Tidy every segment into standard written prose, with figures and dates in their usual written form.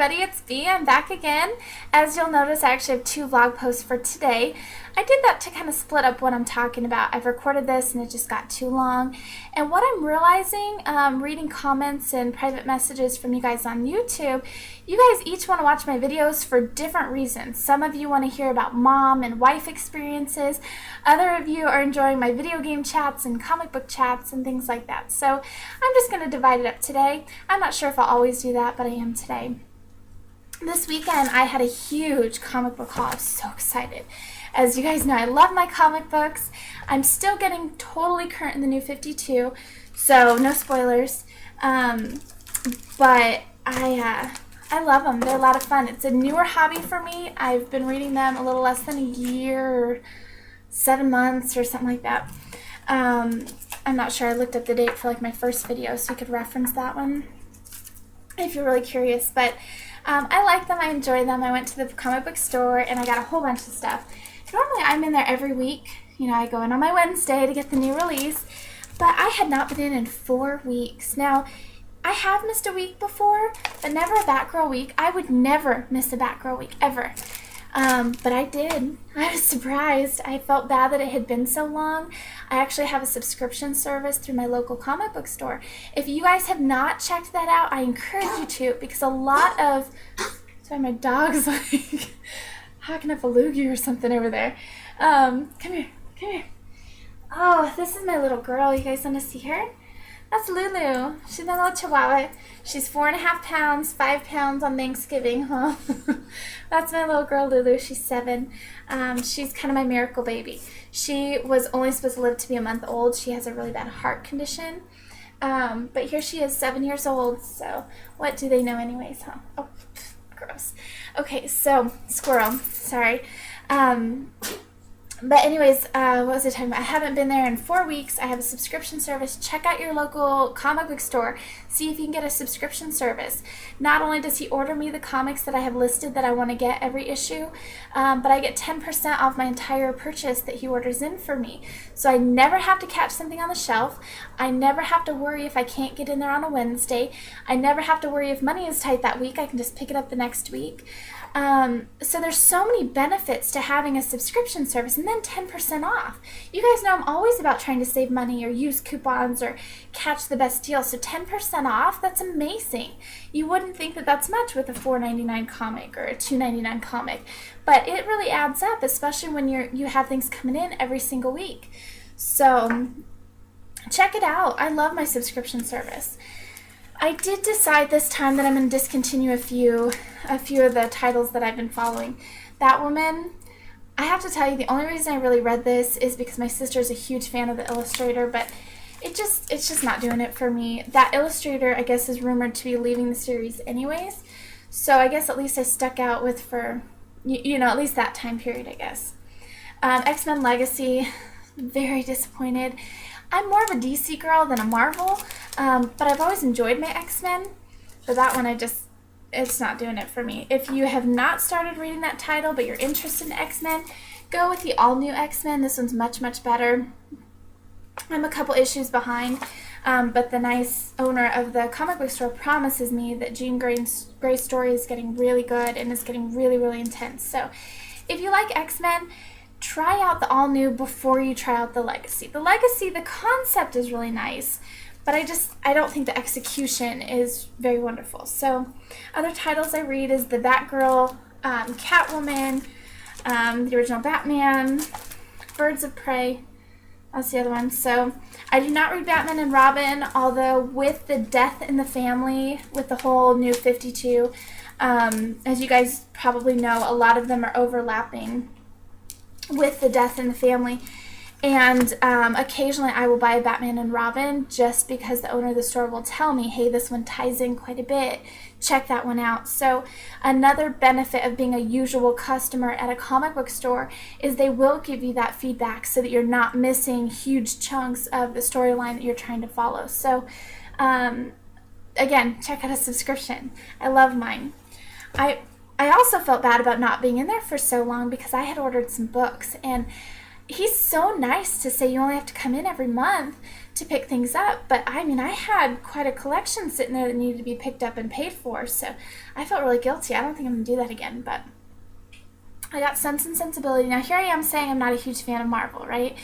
everybody, it's Bea. I'm back again. As you'll notice, I actually have 2 vlog posts for today. I did that to kind of split up what I'm talking about. I've recorded this and it just got too long. And what I'm realizing, reading comments and private messages from you guys on YouTube, you guys each want to watch my videos for different reasons. Some of you want to hear about mom and wife experiences. Other of you are enjoying my video game chats and comic book chats and things like that. So I'm just going to divide it up today. I'm not sure if I'll always do that, but I am today. This weekend I had a huge comic book haul. I was so excited. As you guys know, I love my comic books. I'm still getting totally current in the New 52, so no spoilers. But I love them. They're a lot of fun. It's a newer hobby for me. I've been reading them a little less than a year, or 7 months or something like that. I'm not sure. I looked up the date for like my first video, so you could reference that one if you're really curious. But I like them. I enjoy them. I went to the comic book store and I got a whole bunch of stuff. Normally I'm in there every week. You know, I go in on my Wednesday to get the new release, but I had not been in 4 weeks. Now, I have missed a week before, but never a Batgirl week. I would never miss a Batgirl week, ever. But I did. I was surprised. I felt bad that it had been so long. I actually have a subscription service through my local comic book store. If you guys have not checked that out, I encourage you to, because a lot of... Sorry, my dog's like hacking up a loogie or something over there. Come here, come here. Oh, this is my little girl. You guys want to see her? That's Lulu. She's my little chihuahua. She's 4.5 pounds, 5 pounds on Thanksgiving, huh? That's my little girl, Lulu. She's 7. She's kind of my miracle baby. She was only supposed to live to be a month old. She has a really bad heart condition. But here she is, 7 years old. So what do they know anyways, huh? Oh, gross. Okay, so squirrel. Sorry. But anyways, what was I talking about? I haven't been there in 4 weeks. I have a subscription service. Check out your local comic book store. See if you can get a subscription service. Not only does he order me the comics that I have listed that I want to get every issue, but I get 10% off my entire purchase that he orders in for me. So I never have to catch something on the shelf. I never have to worry if I can't get in there on a Wednesday. I never have to worry if money is tight that week. I can just pick it up the next week. So there's so many benefits to having a subscription service, and then 10% off. You guys know I'm always about trying to save money or use coupons or catch the best deal. So 10% off, that's amazing. You wouldn't think that that's much with a $4.99 comic or a $2.99 comic, but it really adds up, especially when you have things coming in every single week. So check it out. I love my subscription service. I did decide this time that I'm going to discontinue a few of the titles that I've been following. Batwoman, I have to tell you, the only reason I really read this is because my sister is a huge fan of the illustrator, but it's just not doing it for me. That illustrator, I guess, is rumored to be leaving the series anyways, so I guess at least I stuck out with for, you know, at least that time period, I guess. X-Men Legacy, very disappointed. I'm more of a DC girl than a Marvel, but I've always enjoyed my X-Men. But that one, it's not doing it for me. If you have not started reading that title, but you're interested in X-Men, go with the all-new X-Men. This one's much, much better. I'm a couple issues behind, but the nice owner of the comic book store promises me that Jean Grey's story is getting really good and is getting really, really intense. So if you like X-Men, try out the all-new before you try out the Legacy. The Legacy, the concept is really nice, but I don't think the execution is very wonderful. So other titles I read is the Batgirl, Catwoman, the original Batman, Birds of Prey. That's the other one. So I do not read Batman and Robin, although with the death in the family, with the whole New 52, as you guys probably know, a lot of them are overlapping with the death in the family, and occasionally I will buy a Batman and Robin just because the owner of the store will tell me, hey, this one ties in quite a bit, check that one out. So another benefit of being a usual customer at a comic book store is they will give you that feedback so that you're not missing huge chunks of the storyline that you're trying to follow. So again, check out a subscription. I love mine. I also felt bad about not being in there for so long because I had ordered some books, and he's so nice to say you only have to come in every month to pick things up. But I mean, I had quite a collection sitting there that needed to be picked up and paid for, so I felt really guilty. I don't think I'm going to do that again, but I got Sense and Sensibility. Now here I am saying I'm not a huge fan of Marvel, right?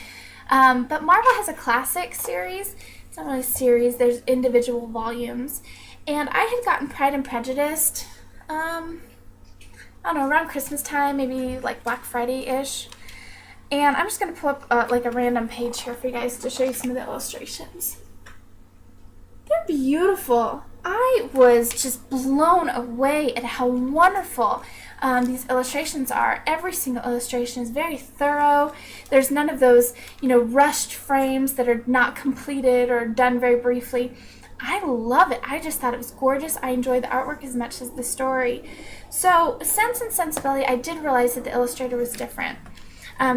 But Marvel has a classic series. It's not really a series, there's individual volumes. And I had gotten Pride and Prejudice, I don't know, around Christmas time, maybe like Black Friday-ish. And I'm just going to pull up like a random page here for you guys to show you some of the illustrations. They're beautiful. I was just blown away at how wonderful these illustrations are. Every single illustration is very thorough. There's none of those, rushed frames that are not completed or done very briefly. I love it. I just thought it was gorgeous. I enjoyed the artwork as much as the story. So, Sense and Sensibility, I did realize that the illustrator was different.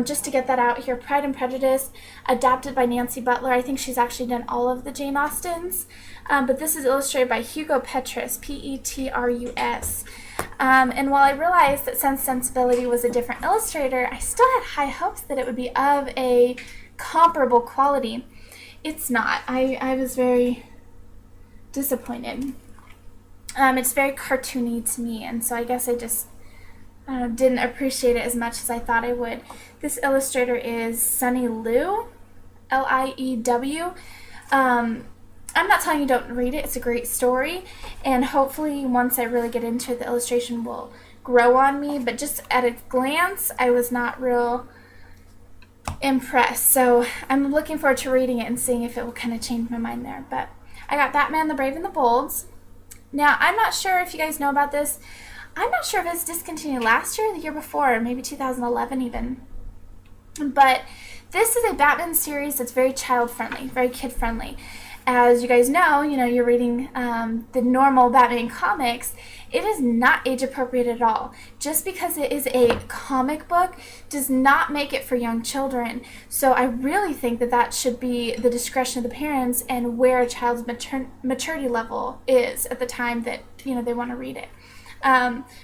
Just to get that out here, Pride and Prejudice, adapted by Nancy Butler. I think she's actually done all of the Jane Austens. But this is illustrated by Hugo Petrus, Petrus. And while I realized that Sense and Sensibility was a different illustrator, I still had high hopes that it would be of a comparable quality. It's not. I was very disappointed. It's very cartoony to me, and so I guess I just didn't appreciate it as much as I thought I would. This illustrator is Sunny Liu, Liew. I'm not telling you don't read it. It's a great story, and hopefully once I really get into it, the illustration will grow on me, but just at a glance, I was not real impressed. So I'm looking forward to reading it and seeing if it will kind of change my mind there. But I got Batman the Brave and the Bold. Now, I'm not sure if you guys know about this. I'm not sure if it's discontinued last year or the year before, maybe 2011 even. But this is a Batman series that's very child-friendly, very kid-friendly. As you guys know, you're reading the normal Batman comics. It is not age-appropriate at all. Just because it is a comic book does not make it for young children. So I really think that should be the discretion of the parents and where a child's maturity level is at the time that they want to read it.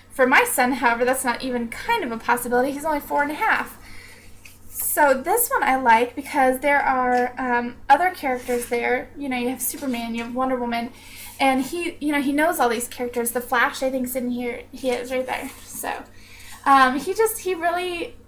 For my son, however, that's not even kind of a possibility. He's only 4.5. So this one I like because there are other characters there. You have Superman, you have Wonder Woman, and he knows all these characters. The Flash, I think, is in here. He is right there. So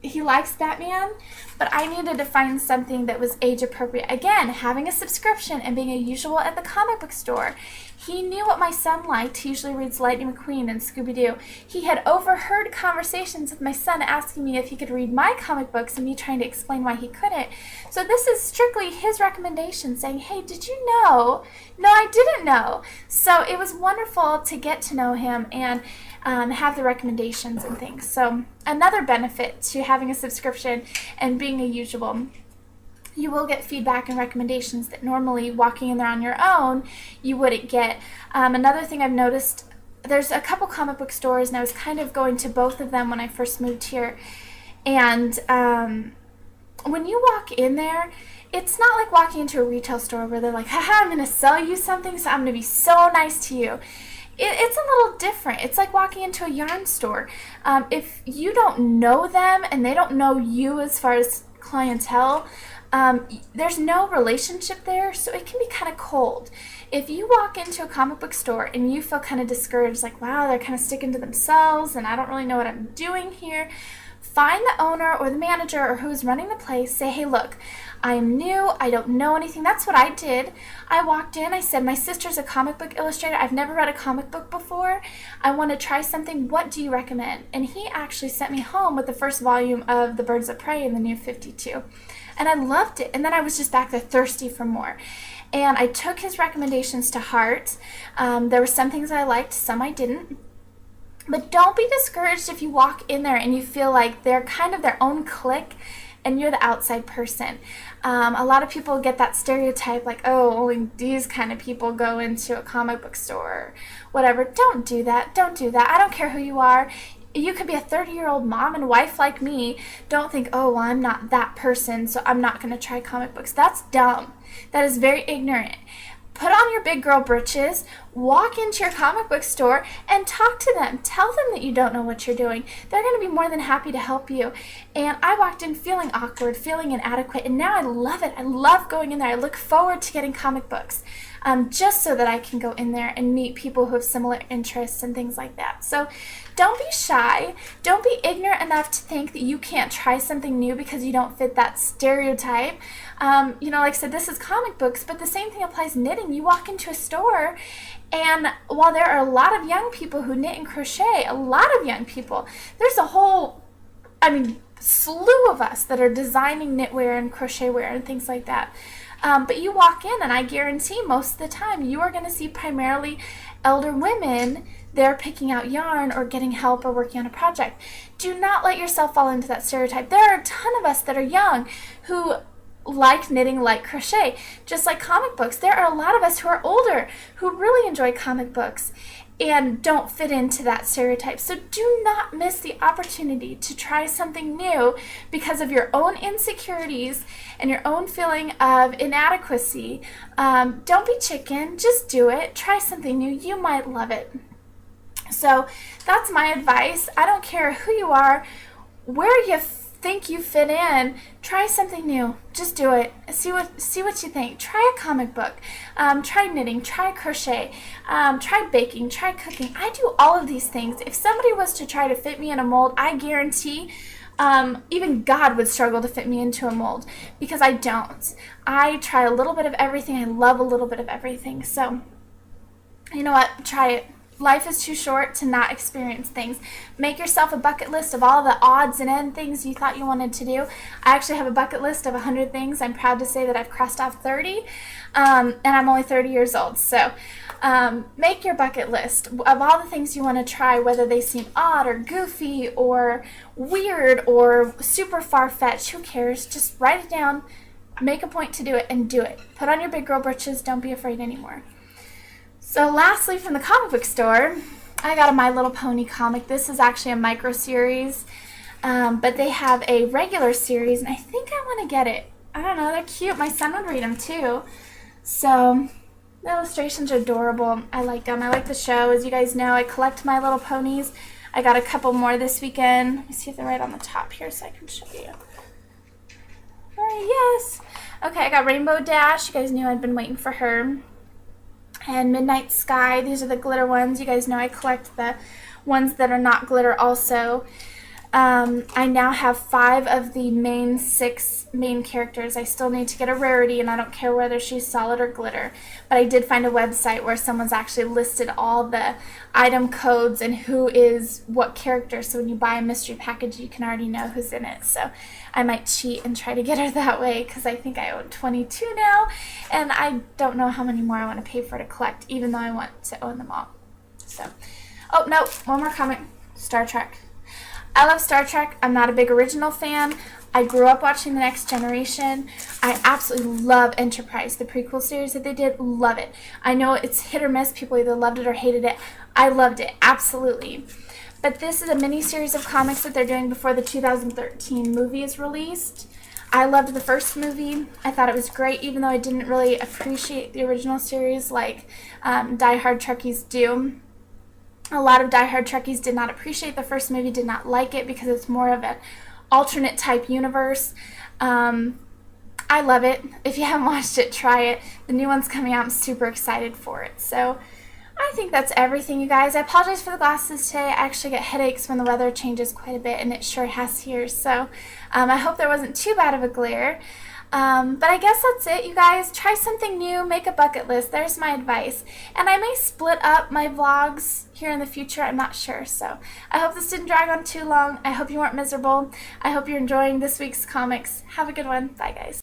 he likes Batman, but I needed to find something that was age appropriate. Again, having a subscription and being a usual at the comic book store. He knew what my son liked. He usually reads Lightning McQueen and Scooby-Doo. He had overheard conversations with my son asking me if he could read my comic books and me trying to explain why he couldn't. So this is strictly his recommendation saying, hey, did you know? No, I didn't know. So it was wonderful to get to know him and have the recommendations and things. So another benefit to having a subscription and being a usual, you will get feedback and recommendations that normally walking in there on your own you wouldn't get. Another thing I've noticed, there's a couple comic book stores, and I was kind of going to both of them when I first moved here. And when you walk in there, it's not like walking into a retail store where they're like, haha, I'm going to sell you something, so I'm going to be so nice to you. It's a little different. It's like walking into a yarn store. If you don't know them and they don't know you as far as clientele, there's no relationship there, so it can be kind of cold. If you walk into a comic book store and you feel kind of discouraged, like, wow, they're kind of sticking to themselves and I don't really know what I'm doing here, find the owner or the manager or who's running the place. Say, hey, look, I'm new. I don't know anything. That's what I did. I walked in. I said, my sister's a comic book illustrator. I've never read a comic book before. I want to try something. What do you recommend? And he actually sent me home with the first volume of The Birds of Prey and the New 52. And I loved it. And then I was just back there thirsty for more. And I took his recommendations to heart. There were some things I liked, some I didn't. But don't be discouraged if you walk in there and you feel like they're kind of their own clique and you're the outside person. A lot of people get that stereotype like, oh, only these kind of people go into a comic book store or whatever. Don't do that. Don't do that. I don't care who you are. You could be a 30-year-old mom and wife like me. Don't think, oh, well, I'm not that person, so I'm not going to try comic books. That's dumb. That is very ignorant. Put on your big girl britches, walk into your comic book store and talk to them. Tell them that you don't know what you're doing. They're going to be more than happy to help you. And I walked in feeling awkward, feeling inadequate, and now I love it. I love going in there. I look forward to getting comic books, just so that I can go in there and meet people who have similar interests and things like that. So don't be shy. Don't be ignorant enough to think that you can't try something new because you don't fit that stereotype. Like I said, this is comic books, but the same thing applies to knitting. You walk into a store, and while there are a lot of young people who knit and crochet, a lot of young people, there's a whole, slew of us that are designing knitwear and crochet wear and things like that. But you walk in, and I guarantee most of the time you are going to see primarily elder women. They're picking out yarn or getting help or working on a project. Do not let yourself fall into that stereotype. There are a ton of us that are young who like knitting, like crochet, just like comic books. There are a lot of us who are older who really enjoy comic books and don't fit into that stereotype. So do not miss the opportunity to try something new because of your own insecurities and your own feeling of inadequacy. Don't be chicken, just do it. Try something new. You might love it. So that's my advice. I don't care who you are, where you think you fit in, try something new. Just do it. See what you think. Try a comic book. Try knitting. Try crochet. Try baking. Try cooking. I do all of these things. If somebody was to try to fit me in a mold, I guarantee even God would struggle to fit me into a mold because I don't. I try a little bit of everything. I love a little bit of everything. So, you know what? Try it. Life is too short to not experience things. Make yourself a bucket list of all the odds and end things you thought you wanted to do. I actually have a bucket list of 100 things. I'm proud to say that I've crossed off 30, and I'm only 30 years old. So make your bucket list of all the things you want to try, whether they seem odd or goofy or weird or super far-fetched. Who cares? Just write it down, make a point to do it, and do it. Put on your big girl britches. Don't be afraid anymore. So lastly, from the comic book store, I got a My Little Pony comic. This is actually a micro series, but they have a regular series, and I think I want to get it. I don't know, they're cute. My son would read them too. So the illustrations are adorable. I like them. I like the show. As you guys know, I collect My Little Ponies. I got a couple more this weekend. Let me see if they're right on the top here so I can show you. Yes. Okay, I got Rainbow Dash. You guys knew I'd been waiting for her. And Midnight Sky. These are the glitter ones. You guys know I collect the ones that are not glitter also. I now have 5 of the 6 main characters. I still need to get a rarity, and I don't care whether she's solid or glitter. But I did find a website where someone's actually listed all the item codes and who is what character. So when you buy a mystery package, you can already know who's in it. So I might cheat and try to get her that way because I think I own 22 now, and I don't know how many more I want to pay for to collect, even though I want to own them all. So, oh no, one more comic. Star Trek. I love Star Trek. I'm not a big original fan. I grew up watching The Next Generation. I absolutely love Enterprise, the prequel series that they did. Love it. I know it's hit or miss. People either loved it or hated it. I loved it, absolutely. But this is a mini-series of comics that they're doing before the 2013 movie is released. I loved the first movie. I thought it was great, even though I didn't really appreciate the original series like die-hard Trekkies do. A lot of die-hard Trekkies did not appreciate the first movie, did not like it because it's more of an alternate type universe. I love it. If you haven't watched it, try it. The new one's coming out. I'm super excited for it. So I think that's everything, you guys. I apologize for the glasses today. I actually get headaches when the weather changes quite a bit, and it sure has here. So I hope there wasn't too bad of a glare. But I guess that's it, you guys. Try something new. Make a bucket list. There's my advice. And I may split up my vlogs here in the future. I'm not sure. So I hope this didn't drag on too long. I hope you weren't miserable. I hope you're enjoying this week's comics. Have a good one. Bye, guys.